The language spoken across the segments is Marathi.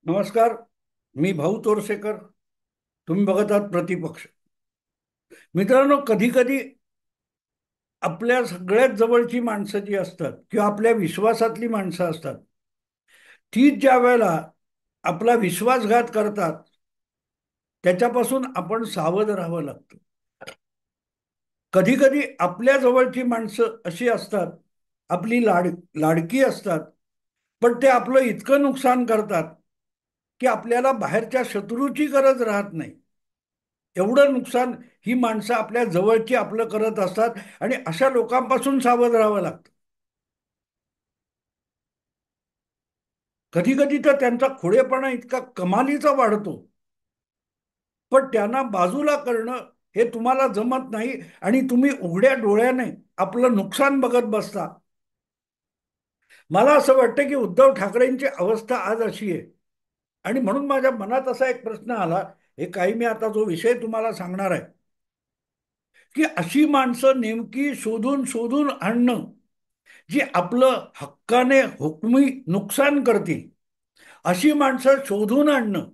नमस्कार. मी भाऊ तोरसेकर. तुम्ही बघत आहात प्रतिपक्ष. मित्रांनो, कधी कधी आपल्या सगळ्यात जवळची माणसं जी असतात किंवा आपल्या विश्वासातली माणसं असतात, ती ज्या वेळेला आपला विश्वासघात करतात, त्याच्यापासून आपण सावध राहावं लागतं. कधी कधी आपल्या जवळची माणसं अशी असतात, आपली लाडकी असतात, पण ते आपलं इतकं नुकसान करतात की आपल्याला बाहेरच्या शत्रूची गरज राहत नाही. एवढं नुकसान ही माणसं आपल्या जवळची आपलं करत असतात आणि अशा लोकांपासून सावध राहावं लागतं. कधी कधी तर त्यांचा खोडेपणा इतका कमालीचा वाढतो, पण त्यांना बाजूला करणं हे तुम्हाला जमत नाही आणि तुम्ही उघड्या डोळ्याने आपलं नुकसान बघत बसता. मला असं वाटतं की उद्धव ठाकरेंची अवस्था आज अशी आहे. आणि म्हणून माझ्या मनात असा एक प्रश्न आला. हे काही मी आता जो विषय तुम्हाला सांगणार आहे, की अशी माणसं नेमकी शोधून शोधून आणणं जी आपलं हक्काने हुकमी नुकसान करतील, अशी माणसं शोधून आणणं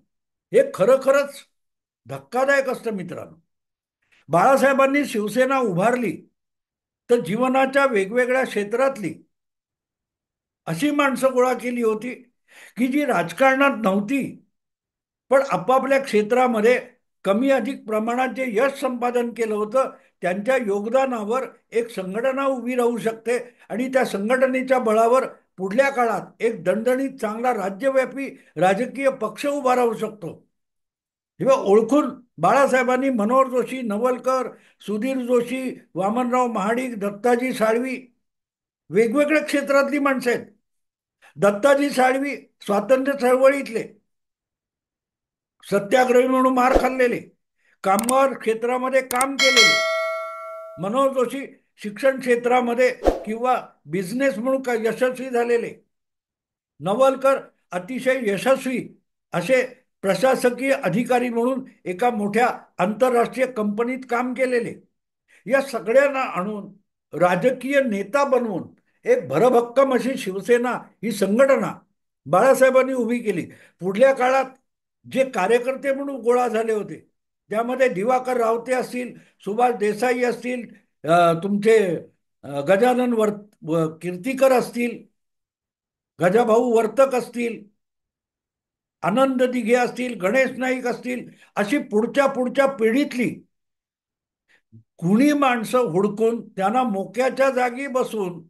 हे खरोखरच धक्कादायक असतं मित्रांनो. बाळासाहेबांनी शिवसेना उभारली तर जीवनाच्या वेगवेगळ्या क्षेत्रातली अशी माणसं गोळा केली होती की जी राजकारणात नव्हती, पण आपापल्या क्षेत्रामध्ये कमी अधिक प्रमाणात जे यश संपादन केलं होतं, त्यांच्या योगदानावर एक संघटना उभी राहू शकते आणि त्या संघटनेच्या बळावर पुढल्या काळात एक दणदणीत चांगला राज्यव्यापी राजकीय पक्ष उभा राहू शकतो. तेव्हा ओळखून बाळासाहेबांनी मनोहर जोशी, नवलकर, सुधीर जोशी, वामनराव महाडिक, दत्ताजी साळवी वेगवेगळ्या क्षेत्रातली माणसं आहेत. दत्ताजी साळवी स्वातंत्र्य चळवळीतले सत्याग्रही म्हणून मार खाल्लेले, कामगार क्षेत्रामध्ये काम केलेले. मनोहर जोशी शिक्षण क्षेत्रामध्ये किंवा बिझनेस म्हणून यशस्वी झालेले. नवलकर अतिशय यशस्वी असे प्रशासकीय अधिकारी म्हणून एका मोठ्या आंतरराष्ट्रीय कंपनीत काम केलेले. या सगळ्यांना आणून राजकीय नेता बनवून एक भरभक्कम अशी शिवसेना ही संघटना बाळासाहेबांनी उभी केली. पुढल्या काळात जे कार्यकर्ते म्हणून गोळा झाले होते, त्यामध्ये दिवाकर रावते असतील, सुभाष देसाई असतील, तुमचे गजानन कीर्तीकर असतील, गजाभाऊ वर्तक असतील, आनंद दिघे असतील, गणेश नाईक असतील, अशी पुढच्या पुढच्या पिढीतली गुणी माणसं हुडकून त्यांना मोक्याच्या जागी बसून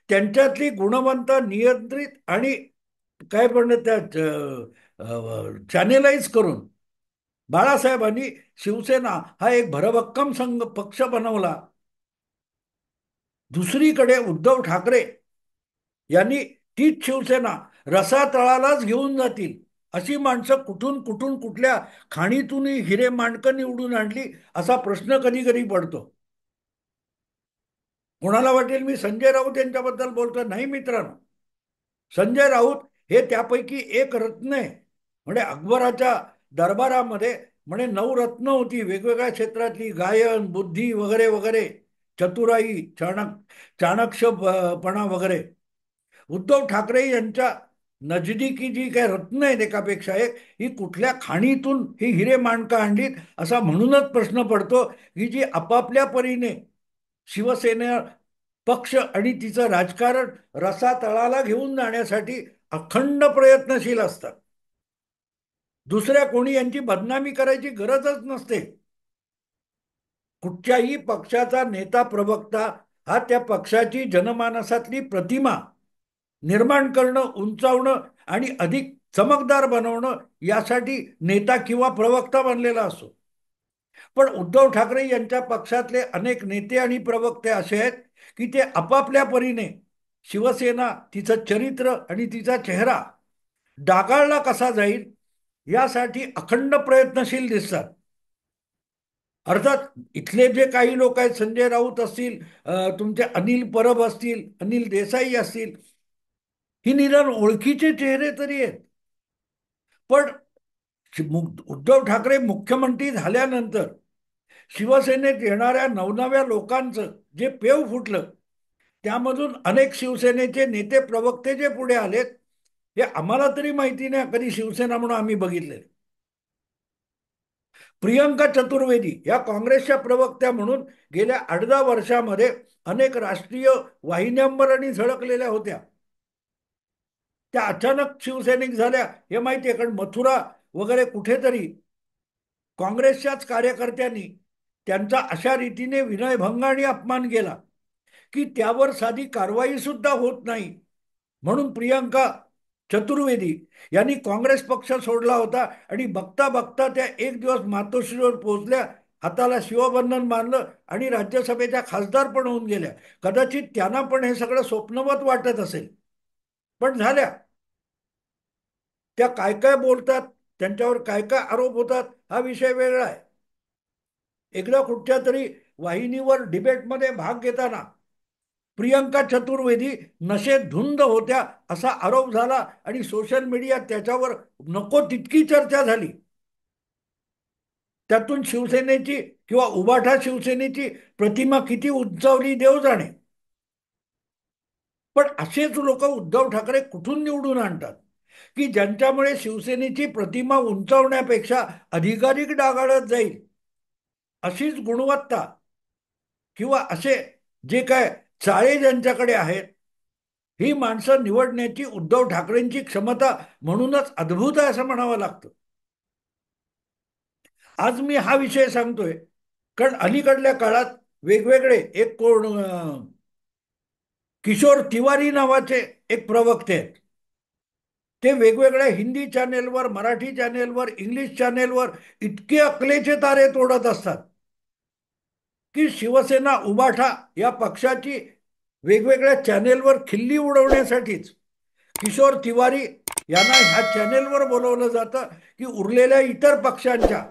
त्यांच्यातली गुणवंत नियंत्रित आणि काय म्हणत त्या चॅनेलाइज करून बाळासाहेबांनी शिवसेना हा एक भरभक्कम संघ पक्ष बनवला. दुसरीकडे उद्धव ठाकरे यांनी तीच शिवसेना रसातळालाच घेऊन जातील अशी माणसं कुठून कुठून कुठल्या खाणीतून हिरे माणकं निवडून आणली असा प्रश्न कधी कधी पडतो. कोणाला वाटेल मी संजय राऊत यांच्याबद्दल बोलतो. नाही मित्रांनो, संजय राऊत हे त्यापैकी एक रत्न आहे. म्हणजे अकबराच्या दरबारामध्ये म्हणे 9 रत्न होती वेगवेगळ्या क्षेत्रातली, गायन, बुद्धी वगैरे वगैरे, चतुराई, चाणक्षपणा वगैरे. उद्धव ठाकरे यांच्या नजदीकी जी काही रत्न आहेत एकापेक्षा एक, ही कुठल्या खाणीतून ही हिरे माणकं आणलीत असा म्हणूनच प्रश्न पडतो, की जी आपापल्या परीने शिवसेना पक्ष आणि तिचं राजकारण रसातळाला घेऊन जाण्यासाठी अखंड प्रयत्नशील असतात. दुसऱ्या कोणी यांची बदनामी करायची गरजच नसते. कुठच्याही पक्षाचा नेता प्रवक्ता हा त्या पक्षाची जनमानसातली प्रतिमा निर्माण करणं, उंचावणं आणि अधिक चमकदार बनवणं यासाठी नेता किंवा प्रवक्ता बनलेला असतो. पण उद्धव ठाकरे यांच्या पक्षातले अनेक नेते आणि प्रवक्ते असे आहेत की ते आपापल्या परीने शिवसेना, तिचं चरित्र आणि तिचा चेहरा डागाळला कसा जाईल यासाठी अखंड प्रयत्नशील दिसतात. अर्थात इथले जे काही लोक आहेत, संजय राऊत असतील, तुमचे अनिल परब असतील, अनिल देसाई असतील, ही निदान ओळखीचे चेहरे तरी आहेत. पण उद्धव ठाकरे मुख्यमंत्री झाल्यानंतर शिवसेनेत येणाऱ्या नवनव्या लोकांचं जे पेव फुटलं, त्यामधून अनेक शिवसेनेचे नेते प्रवक्ते जे पुढे आलेत, हे आम्हाला तरी माहिती नाही, कधी शिवसेना म्हणून आम्ही बघितले. प्रियंका चतुर्वेदी या काँग्रेसच्या प्रवक्त्या म्हणून गेल्या 8-10 वर्षामध्ये अनेक राष्ट्रीय वाहिन्यांवर आणि झळकलेल्या होत्या. त्या अचानक शिवसैनिक झाल्या हे माहिती आहे, कारण मथुरा वगैरे कुठेतरी काँग्रेसच्याच कार्यकर्त्यांनी त्यांचा अशा रीतीने विनयभंग आणि अपमान केला की त्यावर साधी कारवाई सुद्धा होत नाही. म्हणून प्रियंका चतुर्वेदी यांनी काँग्रेस पक्ष सोडला होता आणि बघता बघता त्या एक दिवस मातोश्रीवर पोहोचल्या, हाताला शिवबंधन बांधलं आणि राज्यसभेच्या खासदार पण होऊन गेल्या. कदाचित त्यांना पण हे सगळं स्वप्नवत वाटत असेल, पण झाल्या. त्या काय काय बोलतात, त्यांच्यावर काय काय आरोप होतात, हा विषय वेगळा आहे. एकदा कुठच्या तरी वाहिनीवर डिबेटमध्ये भाग घेताना प्रियंका चतुर्वेदी नशेत धुंद होत्या असा आरोप झाला आणि सोशल मीडियात त्याच्यावर नको तितकी चर्चा झाली. त्यातून शिवसेनेची किंवा उभाठा शिवसेनेची प्रतिमा किती उंचावली देव जाणे. पण असेच लोक उद्धव ठाकरे कुठून निवडून आणतात की ज्यांच्यामुळे शिवसेनेची प्रतिमा उंचावण्यापेक्षा अधिकाधिक डागाळत जाईल. अशीच गुणवत्ता किंवा असे जे काय चाळे ज्यांच्याकडे आहेत, ही माणसं निवडण्याची उद्धव ठाकरेंची क्षमता म्हणूनच अद्भुत आहे असं म्हणावं लागतं. आज मी हा विषय सांगतोय कारण अलीकडल्या काळात वेगवेगळे एक कोण किशोर तिवारी नावाचे एक प्रवक्ते आहेत. ते वेगवेगळ्या हिंदी चॅनेलवर, मराठी चॅनेलवर, इंग्लिश चॅनेलवर इतके अकलेचे तारे तोडत असतात की शिवसेना उबाठा या पक्षाची वेगवेगळ्या चॅनेलवर खिल्ली उडवण्यासाठीच किशोर तिवारी यांना ह्या चॅनेलवर बोलवलं जातं की उरलेल्या इतर पक्षांच्या,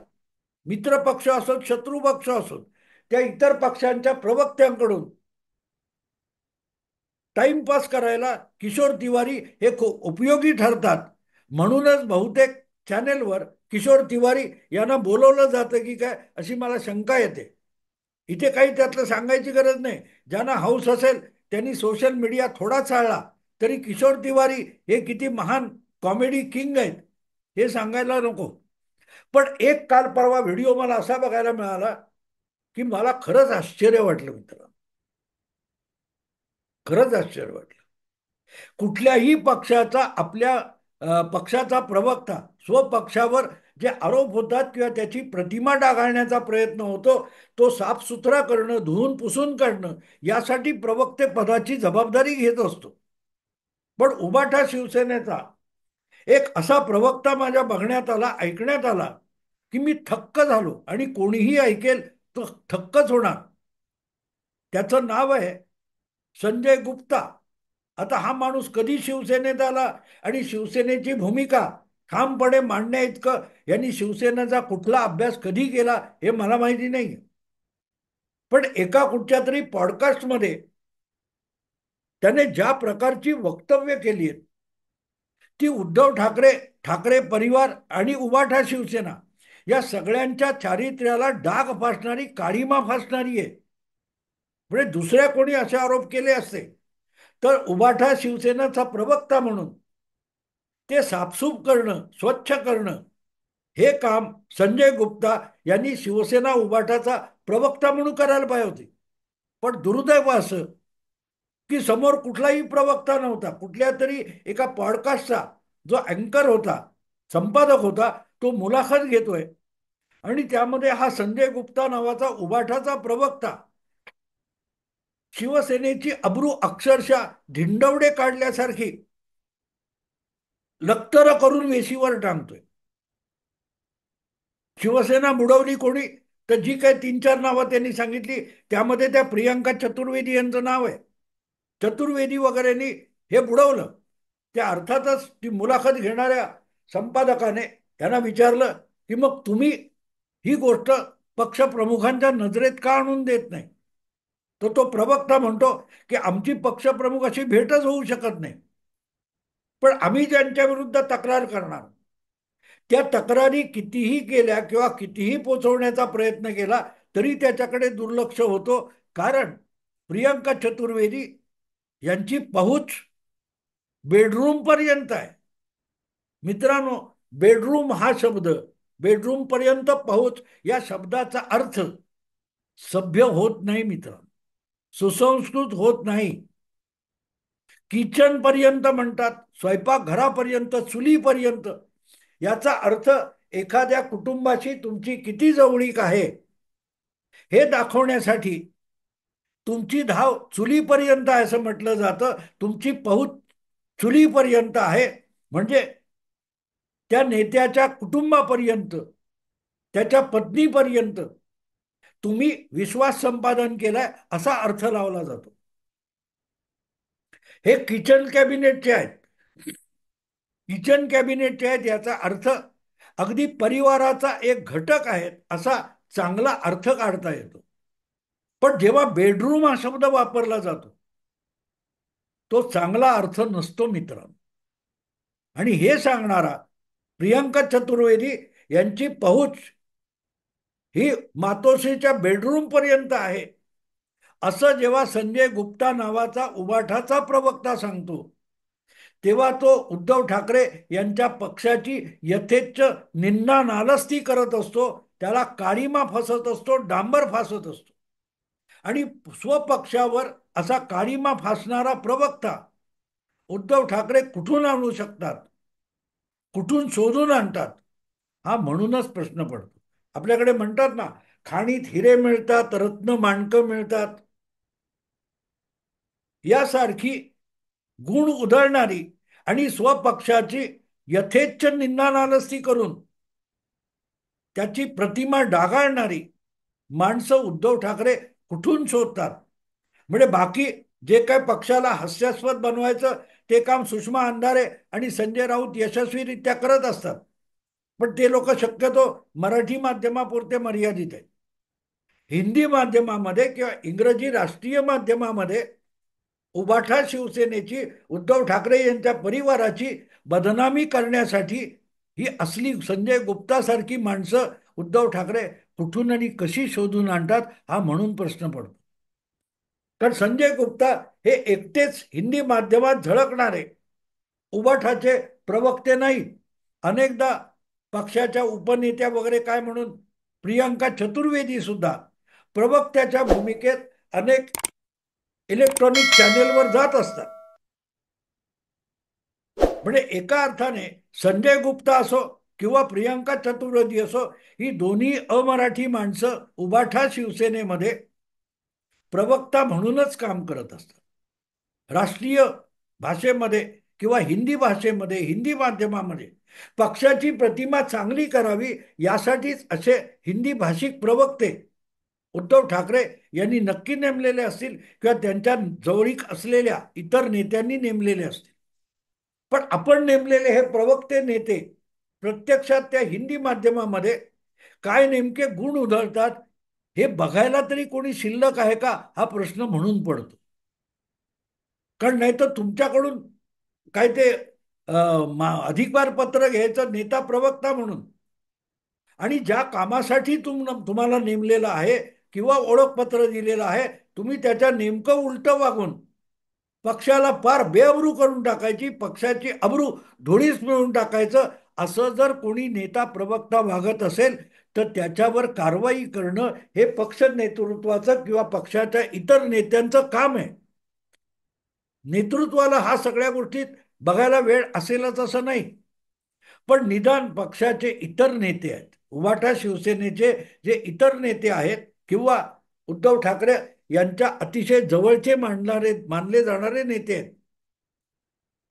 मित्र पक्ष असोत शत्रू पक्ष असोत, त्या इतर पक्षांच्या प्रवक्त्यांकडून टाइमपास करायला किशोर तिवारी हे उपयोगी ठरतात. म्हणूनच बहुतेक चॅनेलवर किशोर तिवारी यांना बोलवलं जातं की काय अशी मला शंका येते. इथे काही त्यातलं सांगायची गरज नाही. ज्यांना हौस असेल त्यांनी सोशल मीडिया थोडा चाळला तरी किशोर तिवारी हे किती महान कॉमेडी किंग आहेत हे सांगायला नको. पण एक काल परवा व्हिडिओ मला असा बघायला मिळाला की मला खरंच आश्चर्य वाटलं मित्र, खरंच आश्चर्य वाटलं. कुठल्याही पक्षाचा आपल्या पक्षाचा प्रवक्ता स्वपक्षावर जे आरोप होतात किंवा त्याची प्रतिमा डागाळण्याचा प्रयत्न होतो तो साफसुथरा करणं, धुवून पुसून काढणं यासाठी प्रवक्ते पदाची जबाबदारी घेत असतो. पण उबाठा शिवसेनेचा एक असा प्रवक्ता माझ्या बघण्यात आला, ऐकण्यात आला की मी थक्क झालो आणि कोणीही ऐकेल तो थक्कच होणार. त्याचं नाव आहे संजय गुप्ता. आता हा माणूस कधी शिवसेनेत आला आणि शिवसेनेची भूमिका ठामपणे मांडण्या इतकं यांनी शिवसेनेचा कुठला अभ्यास कधी केला हे मला माहिती नाही. पण एका कुठच्या तरी पॉडकास्टमध्ये त्याने ज्या प्रकारची वक्तव्य केली आहेत ती उद्धव ठाकरे, ठाकरे परिवार आणि उबाठा शिवसेना या सगळ्यांच्या चारित्र्याला डाग फासणारी, काळीमा फासणारी आहे. म्हणजे दुसऱ्या कोणी असे आरोप केले असते तर उबाठा शिवसेनेचा प्रवक्ता म्हणून ते साफसूफ करणं, स्वच्छ करणं हे काम संजय गुप्ता यांनी शिवसेना उबाठाचा प्रवक्ता म्हणून करायला पाहिजे होते. पण दुर्दैव असं की समोर कुठलाही प्रवक्ता नव्हता. कुठल्या तरी एका पॉडकास्टचा जो अँकर होता, संपादक होता, तो मुलाखत घेतोय आणि त्यामध्ये हा संजय गुप्ता नावाचा उबाठाचा प्रवक्ता शिवसेनेची अब्रू अक्षरशः धिंडवडे काढल्यासारखी लक्तर करून वेशीवर टांगतोय. शिवसेना बुडवली कोणी, तर जी काही 3-4 नावं त्यांनी सांगितली त्यामध्ये त्या प्रियंका चतुर्वेदी यांचं नाव आहे. चतुर्वेदी वगैरेंनी हे बुडवलं. त्या अर्थातच ती मुलाखत घेणाऱ्या संपादकाने त्यांना विचारलं की मग तुम्ही ही गोष्ट पक्षप्रमुखांच्या नजरेत का आणून देत नाही. तर तो प्रवक्ता म्हणतो की आमची पक्षप्रमुख अशी भेटच होऊ शकत नाही, पण आम्ही ज्यांच्या विरुद्ध तक्रार करणार त्या तक्रारी कितीही केल्या किंवा कितीही पोचवण्याचा प्रयत्न केला तरी त्याच्याकडे दुर्लक्ष होतो. कारण प्रियंका चतुर्वेदी यांची पहुच बेडरूम पर्यंत आहे. मित्रांनो, बेडरूम हा शब्द, बेडरूम पर्यंत पोहोच या शब्दाचा अर्थ सभ्य होत नाही मित्रांनो, सुसंस्कृत होत नाही. किचन पर्यंत म्हणतात, स्वयंपाकघरापर्यंत, चुलीपर्यंत. याचा अर्थ एखाद्या कुटुंबाशी तुमची किती जवळीक आहे हे दाखवण्यासाठी तुमची धाव चुलीपर्यंत आहे असं म्हटलं जातं. तुमची पहुच चुलीपर्यंत आहे म्हणजे त्या नेत्याच्या कुटुंबापर्यंत, त्याच्या पत्नीपर्यंत तुम्ही विश्वास संपादन केलाय असा अर्थ लावला जातो. हे किचन कॅबिनेटचे आहेत. किचन कॅबिनेटचे आहेत याचा अर्थ अगदी परिवाराचा एक घटक आहे असा चांगला अर्थ काढता येतो. पण जेव्हा बेडरूम हा शब्द वापरला जातो तो चांगला अर्थ नसतो मित्रांनो. आणि हे सांगणारा प्रियंका चतुर्वेदी यांची पहुच ही मातोश्रीच्या बेडरूम पर्यंत आहे असं जेव्हा संजय गुप्ता नावाचा उबाठाचा प्रवक्ता सांगतो, तेव्हा तो उद्धव ठाकरे यांच्या पक्षाची यथेच्छ निंदा नालस्ती करत असतो, त्याला काळीमा फसत असतो, डांबर फासत असतो. आणि स्वपक्षावर असा काळीमा फासणारा प्रवक्ता उद्धव ठाकरे कुठून आणू शकतात, कुठून शोधून आणतात, हा म्हणूनच प्रश्न पडतो. आपल्याकडे म्हणतात ना, खाणीत हिरे मिळतात, रत्न माणकं मिळतात. यासारखी गुण उधळणारी आणि स्वपक्षाची यथेच्छ निंदानालस्ती करून त्याची प्रतिमा डागाळणारी माणसं उद्धव ठाकरे कुठून शोधतात. म्हणजे बाकी जे काय पक्षाला हास्यास्पद बनवायचं ते काम सुषमा अंधारे आणि संजय राऊत यशस्वीरित्या करत असतात. पण ते लोक शक्यतो मराठी माध्यमापुरते मर्यादित आहेत. हिंदी माध्यमामध्ये किंवा इंग्रजी राष्ट्रीय माध्यमामध्ये उबाठा शिवसेनेची, उद्धव ठाकरे यांच्या परिवाराची बदनामी करण्यासाठी ही असली संजय गुप्तासारखी माणसं उद्धव ठाकरे कुठून आणि कशी शोधून आणतात हा म्हणून प्रश्न पडतो. कारण संजय गुप्ता हे एकटेच हिंदी माध्यमात झळकणारे उबाठाचे प्रवक्ते नाहीत. अनेकदा पक्षाच्या उपनेत्या वगैरे काय म्हणून प्रियंका चतुर्वेदी सुद्धा प्रवक्त्याच्या भूमिकेत अनेक इलेक्ट्रॉनिक चॅनेलवर जात असतात. म्हणजे एका अर्थाने संजय गुप्ता असो किंवा प्रियंका चतुर्वेदी असो, ही दोन्ही अमराठी माणसं उबाठा शिवसेनेमध्ये प्रवक्ता म्हणूनच काम करत असतात. राष्ट्रीय भाषेमध्ये किंवा हिंदी भाषेमध्ये, हिंदी माध्यमामध्ये पक्षाची प्रतिमा चांगली करावी यासाठीच असे हिंदी भाषिक प्रवक्ते उद्धव ठाकरे यांनी नक्की नेमलेले असतील किंवा त्यांच्या जवळीक असलेल्या इतर नेत्यांनी नेमलेले असतील. पण आपण नेमलेले हे प्रवक्ते नेते प्रत्यक्षात त्या हिंदी माध्यमामध्ये काय नेमके गुण उधळतात हे बघायला तरी कोणी शिल्लक आहे का हा प्रश्न म्हणून पडतो. कारण नाही तर तुमच्याकडून काय ते अधिकार पत्र घ्यायचं नेता प्रवक्ता म्हणून, आणि ज्या कामासाठी तुम्हाला नेमलेलं आहे किंवा ओळखपत्र दिलेलं आहे तुम्ही त्याच्या नेमकं उलटं वागून पक्षाला फार बेअब्रू करून टाकायची, पक्षाची अब्रू धुळीस मिळून टाकायचं, असं जर कोणी नेता प्रवक्ता वागत असेल तर त्याच्यावर कारवाई करणं हे पक्ष नेतृत्वाचं किंवा पक्षाच्या इतर नेत्यांचं काम आहे. नेतृत्वाला हा सगळ्या गोष्टीत बघायला वेळ असेलच असं नाही. पण निदान पक्षाचे इतर नेते आहेत, उबाठा शिवसेनेचे जे इतर नेते आहेत किंवा उद्धव ठाकरे यांच्या अतिशय जवळचे मानले जाणारे नेते आहेत,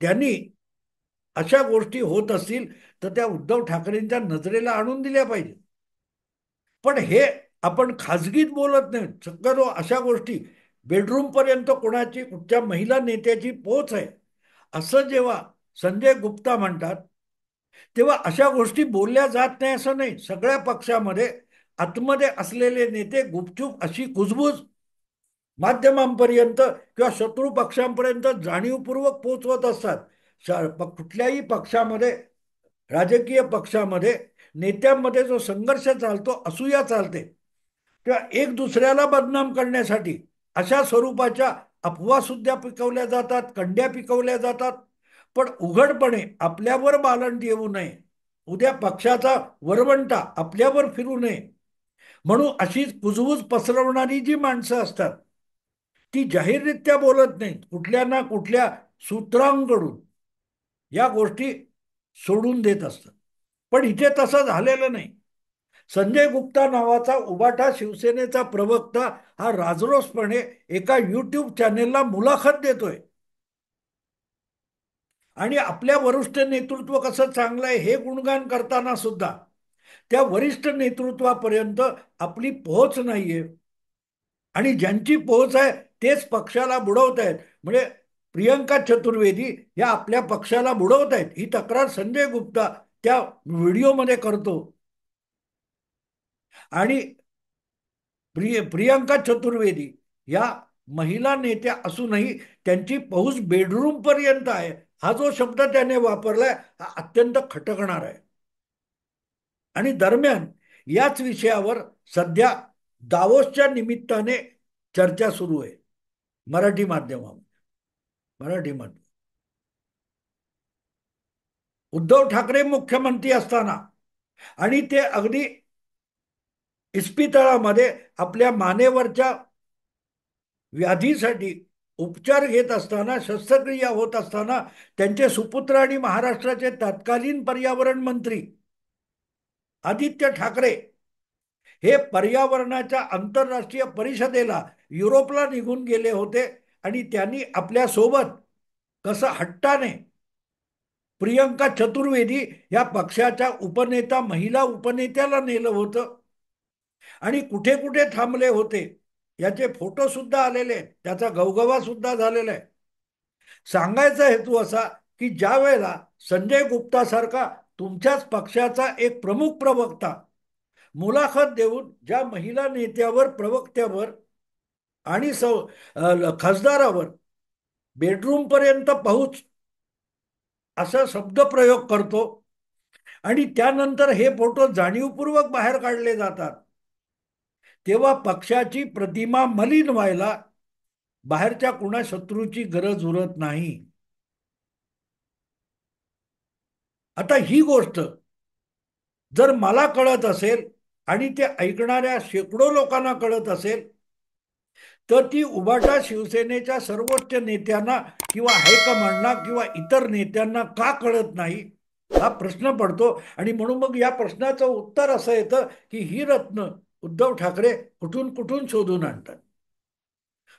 त्यांनी अशा गोष्टी होत असतील तर त्या उद्धव ठाकरेंच्या नजरेला आणून दिल्या पाहिजे. पण हे आपण खाजगीत बोलत नाही. शक्यतो अशा गोष्टी बेडरूम पर्यंत कोणाची कुठच्या महिला नेत्याची पोच आहे असं जेव्हा संजय गुप्ता म्हणतात तेव्हा अशा गोष्टी बोलल्या जात नाही असं नाही. सगळ्या पक्षामध्ये आतमध्ये असलेले नेते गुपचूप अशी कुजबूज माध्यमांपर्यंत किंवा शत्रू पक्षांपर्यंत जाणीवपूर्वक पोचवत असतात. कुठल्याही पक्षामध्ये, राजकीय पक्षामध्ये नेत्यांमध्ये जो संघर्ष चालतो, असूया चालते किंवा एक दुसऱ्याला बदनाम करण्यासाठी अशा स्वरूपाच्या अफवा सुद्धा पिकवल्या जातात, कंड्या पिकवल्या जातात. पण उघडपणे आपल्यावर बालंट येऊ नये, उद्या पक्षाचा वरवंटा आपल्यावर फिरू नये म्हणून अशीच कुजबूज पसरवणारी जी माणसं असतात ती जाहीररित्या बोलत नाहीत, कुठल्या ना कुठल्या सूत्रांकडून या गोष्टी सोडून देत असतात. पण इथे तसं झालेलं नाही. संजय गुप्ता नावाचा उबाटा शिवसेनेचा प्रवक्ता हा राजरोसपणे एका युट्यूब चॅनेलला मुलाखत देतोय आणि आपल्या वरिष्ठ नेतृत्व कसं चांगलं आहे हे गुणगान करताना सुद्धा त्या वरिष्ठ नेतृत्वापर्यंत आपली पोहोच नाहीये आणि ज्यांची पोहोच आहे तेच पक्षाला बुडवत आहेत. म्हणजे प्रियंका चतुर्वेदी या आपल्या पक्षाला बुडवत आहेत ही तक्रार संजय गुप्ता त्या व्हिडिओमध्ये करतो. आणि प्रियंका चतुर्वेदी या महिला नेत्या असूनही त्यांची पहुच बेडरूम पर्यंत आहे हा जो शब्द त्याने वापरलाय हा अत्यंत खटकणार आहे. आणि दरम्यान याच विषयावर सध्या दावोसच्या निमित्ताने चर्चा सुरू आहे मराठी माध्यमामध्ये. मराठी माध्यम उद्धव ठाकरे मुख्यमंत्री असताना आणि ते अगदी इस्पितळामध्ये आपल्या मानेवरच्या व्याधीसाठी उपचार घेत असताना शस्त्रक्रिया होत असताना त्यांचे सुपुत्र आणि महाराष्ट्राचे तत्कालीन पर्यावरण मंत्री आदित्य ठाकरे हे पर्यावरणाच्या आंतरराष्ट्रीय परिषदेला युरोपला निघून गेले होते आणि त्यांनी आपल्या सोबत कसं हट्टाने प्रियंका चतुर्वेदी या पक्षाच्या उपनेता महिला उपनेत्याला नेलं होतं आणि कुठे कुठे थांबले होते याचे फोटो सुद्धा आलेले आहेत, त्याचा गवगवा सुद्धा झालेला आहे. सांगायचा हेतू असा की ज्या वेळेला संजय गुप्ता सारखा तुमच्याच पक्षाचा एक प्रमुख प्रवक्ता मुलाखत देऊन ज्या महिला नेत्यावर प्रवक्त्यावर आणि खासदारावर बेडरूम पर्यंत पाहूच असा शब्दप्रयोग करतो आणि त्यानंतर हे फोटो जाणीवपूर्वक बाहेर काढले जातात तेव्हा पक्षाची प्रतिमा मलिन व्हायला बाहेरच्या कुणा शत्रूची गरज उरत नाही. आता ही गोष्ट जर मला कळत असेल आणि ते ऐकणाऱ्या शेकडो लोकांना कळत असेल तर ती उबाटा शिवसेनेच्या सर्वोच्च नेत्यांना किंवा हायकमांडना किंवा इतर नेत्यांना का कळत नाही हा प्रश्न पडतो. आणि म्हणून मग या प्रश्नाचं उत्तर असं येतं की ही रत्न उद्धव ठाकरे कुठून कुठून शोधून आणतात.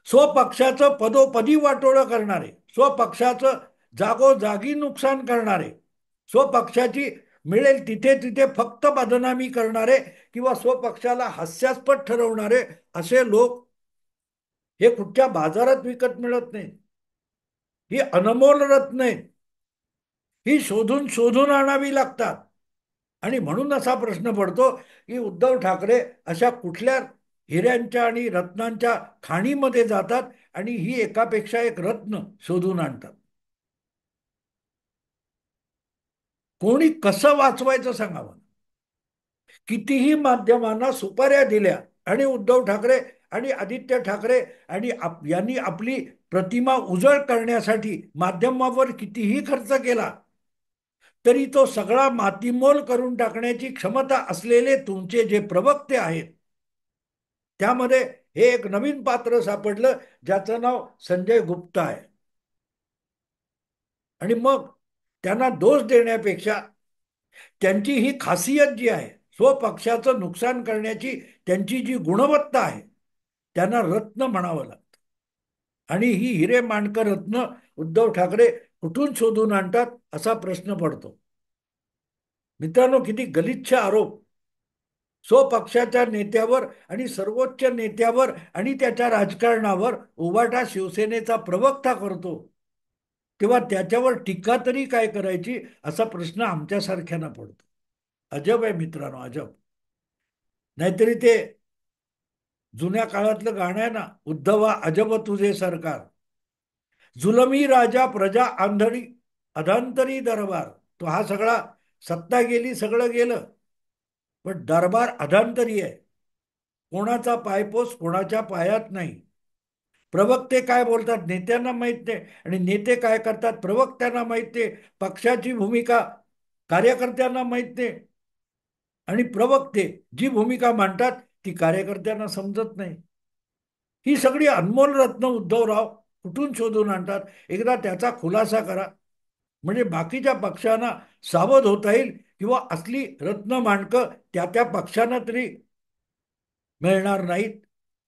स्वपक्षाचं पदोपदी वाटोळं करणारे, स्वपक्षाचं जागोजागी नुकसान करणारे, स्वपक्षाची मिळेल तिथे तिथे फक्त बदनामी करणारे किंवा स्वपक्षाला हास्यास्पद ठरवणारे असे लोक हे कुठच्या बाजारात विकत मिळत नाही. ही अनमोल रत्न आहेत, ही शोधून शोधून आणावी लागतात. आणि म्हणून असा प्रश्न पडतो की उद्धव ठाकरे अशा कुठल्या हिऱ्यांच्या आणि रत्नांच्या खाणीमध्ये जातात आणि ही एकापेक्षा एक रत्न शोधून आणतात. कोणी कसं वाचवायचं सांगावं. कितीही माध्यमांना सुपाऱ्या दिल्या आणि उद्धव ठाकरे आणि आदित्य ठाकरे आणि यांनी आपली प्रतिमा उजळ करण्यासाठी माध्यमावर कितीही खर्च केला तरी तो सगळा मातीमोल करून टाकण्याची क्षमता असलेले तुमचे जे प्रवक्ते आहेत त्यामध्ये हे एक नवीन पात्र सापडलं ज्याचं नाव संजय गुप्ता आहे. आणि मग त्यांना दोष देण्यापेक्षा त्यांची ही खासियत जी आहे स्वपक्षाचं नुकसान करण्याची त्यांची जी गुणवत्ता आहे त्यांना रत्न म्हणावं लागतं. आणि ही हिरे माणकर रत्न उद्धव ठाकरे कुठून शोधून आणतात असा प्रश्न पडतो. मित्रांनो, किती गलिच्छ आरोप स्वपक्षाच्या नेत्यावर आणि सर्वोच्च नेत्यावर आणि त्याच्या राजकारणावर उबाटा शिवसेनेचा प्रवक्ता करतो तेव्हा त्याच्यावर टीका तरी काय करायची असा प्रश्न आमच्यासारख्यांना पडतो. अजब आहे मित्रांनो, अजब. नाहीतरी ते जुन्या काळातलं गाणं आहे ना, उद्धवा अजब तुझे सरकार, जुलमी राजा प्रजा आंधळी अधांतरी दरबार. तो हा सगळा सत्ता गेली सगळं गेलं पण दरबार अधांतरी आहे. कोणाचा पायपोस कोणाच्या पायात नाही. प्रवक्ते काय बोलतात नेत्यांना माहित नाही, आणि नेते काय करतात प्रवक्त्यांना माहित नाही. पक्षाची भूमिका कार्यकर्त्यांना माहित नाही, आणि प्रवक्ते जी भूमिका मांडतात ती कार्यकर्त्यांना समजत नाही. ही सगळी अनमोल रत्न उद्धवराव कुठून शोधून आणतात? एकदा त्याचा खुलासा करा, म्हणजे बाकीच्या पक्षांना सावध होता येईल, किंवा असली रत्न मांडकं त्या त्या पक्षांना तरी मिळणार नाहीत,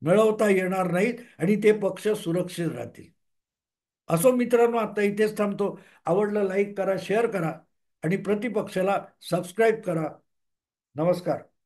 मिळवता येणार नाहीत, आणि ते पक्ष सुरक्षित राहतील. असो मित्रांनो, आता इथेच थांबतो. आवडलं लाईक करा, शेअर करा, आणि प्रतिपक्षाला सबस्क्राईब करा. नमस्कार.